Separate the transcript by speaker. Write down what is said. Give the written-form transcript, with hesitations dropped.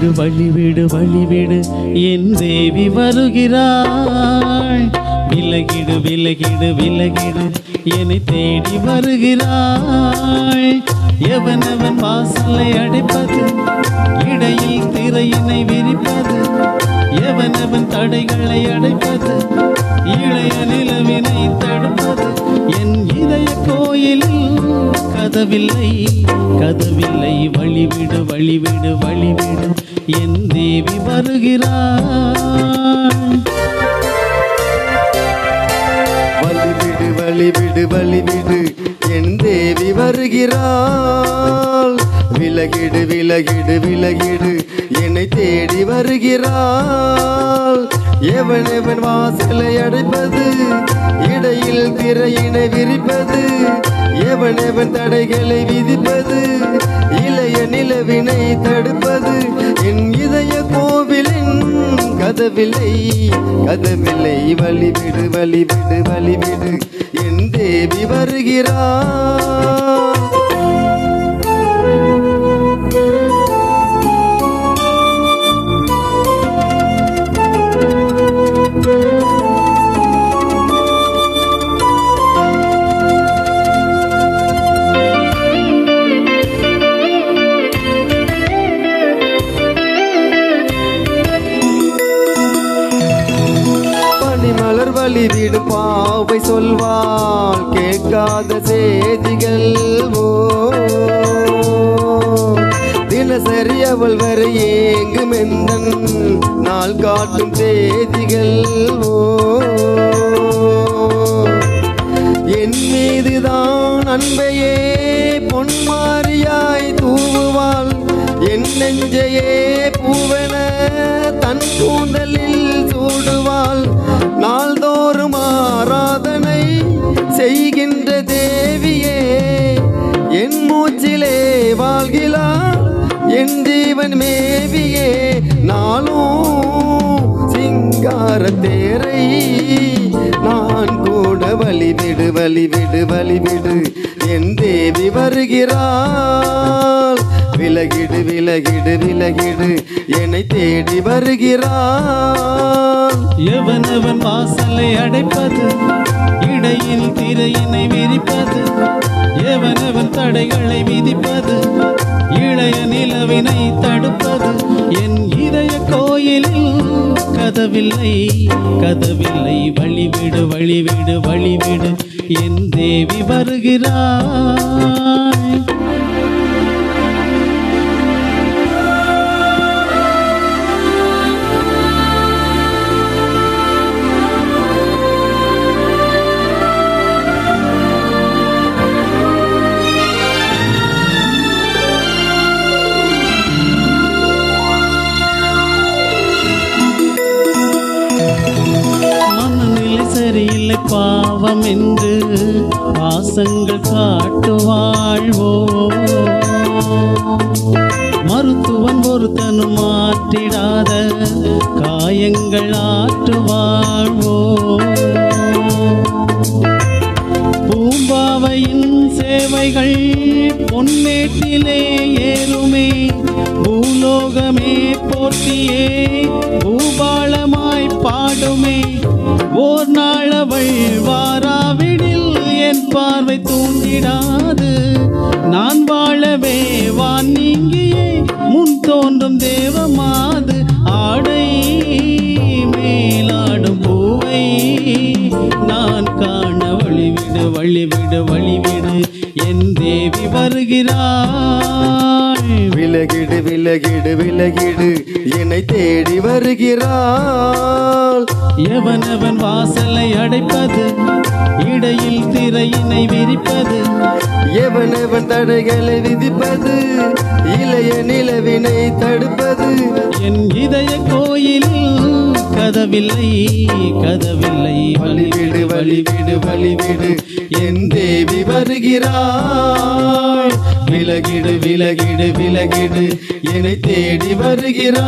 Speaker 1: விடு வழி விடு வழி விடு என் தேவி வருகிறாள். விலகிடு விலகிடு விலகிடு என்னை தேடி வருகிறாள். எவனவன் வாசலை அடைப்பது, இடையில் திரையினை விரிப்பது, எவனவன் தடைகளை அடைப்பது, இளைய நிலவினை தடுப்பது. என் இதய கோயிலில் கதவில்லை கதவில்லை, வழிவிடு வழிவிடு வழிவிடு என் தேவி வருகிறாள்.
Speaker 2: வழிவிடு வழிவிடு வழிவிடு என் தேவி வருகிறாள். விலகிடு விலகிடு விலகிடு என்னை தேடி வருகிறாள். எவனவன் வாசலை அடைப்பது, இடையில் திரையினை விரிப்பது, எவனவன் தடைகளை விதிப்பது, இளைய நிலவினை தடுப்பது. என் இதய கோவிலின் கதவில்லை கதவில்லை, வழிவிடு வழிவிடு வழிவிடு என் தேவி வருகிறாள். மலர் வழிவிடு பாவை சொல்வாள் கேட்காத செய்திகள். தினசரி அவள் வர ஏங்கும் எந்தன் நாள் காட்டும் செய்திகள். என் மீதுதான் அன்பையே பொன்மாரியாய் தூவுவாள். என் நெஞ்சையே பூவென தன் கூந்தலில் சூடுவாள். நாள்தோறும் ஆராதனை செய்கின்ற தேவியே என் மூச்சிலே வாழ்கிறாள். என் ஜீவன் மேவியே நாளும் சிங்கார தேரை நான் கூட வழிவிடு வழிவிடு வழிவிடு என் தேவி வருகிறாள். விலகிடு விலகிடு விலகிடு என்னை தேடி வருகிறாள்.
Speaker 1: எவனவன் வாசலை அடைப்பது, இடையில் திரையினை விரிப்பது, எவனவன் தடைகளை விதிப்பது, இளைய நிலவினை தடுப்பது. என் இதய கோயிலில் கதவில்லை கதவில்லை, வழிவிடு வழிவிடு வழிவிடு என் தேவி வருகிறாள். சரியில்லை பாவம் என்று பாசங்கள் காட்டுவாழ்வோ, மருத்துவன் ஒருத்தனும் மாற்றிடாத காயங்கள் ஆற்றுவாழ்வோ. பூம்பாவையின் சேவைகள் பொன்னேட்டிலே ஏறுமே, பூலோகமே போற்றியே பூபாளமாய் பாடுமே. ஓர் நாளவள் வாராவிடில் என் பார்வை தூங்கிடாது, நான் வாழவே வான் நீங்கியே முன் தோன்றும் தேவமாது. ஆடை மேலாடும் பூவை நான் காண வழிவிடு வழிவிடு வழிவிடு என் தேவி வருகிறாள்.
Speaker 2: விலகிடு விலகிடு விலகிடு என்னை தேடி வருகிறாள்.
Speaker 1: எவனவன் வாசலை அடைப்பது, இடையில் திரையினை விரிப்பது,
Speaker 2: எவனவன் தடைகளை விதிப்பது, இளைய நிலவினை தடுப்பது.
Speaker 1: என் இதய கோயிலில் கதவில்லை கதவில்லை,
Speaker 2: வழிவிடு வழிவிடு வழிவிடு என் தேவி வருகிறாள். விலகிடு விலகிடு விலகிடு என்னை தேடி வருகிறாள்.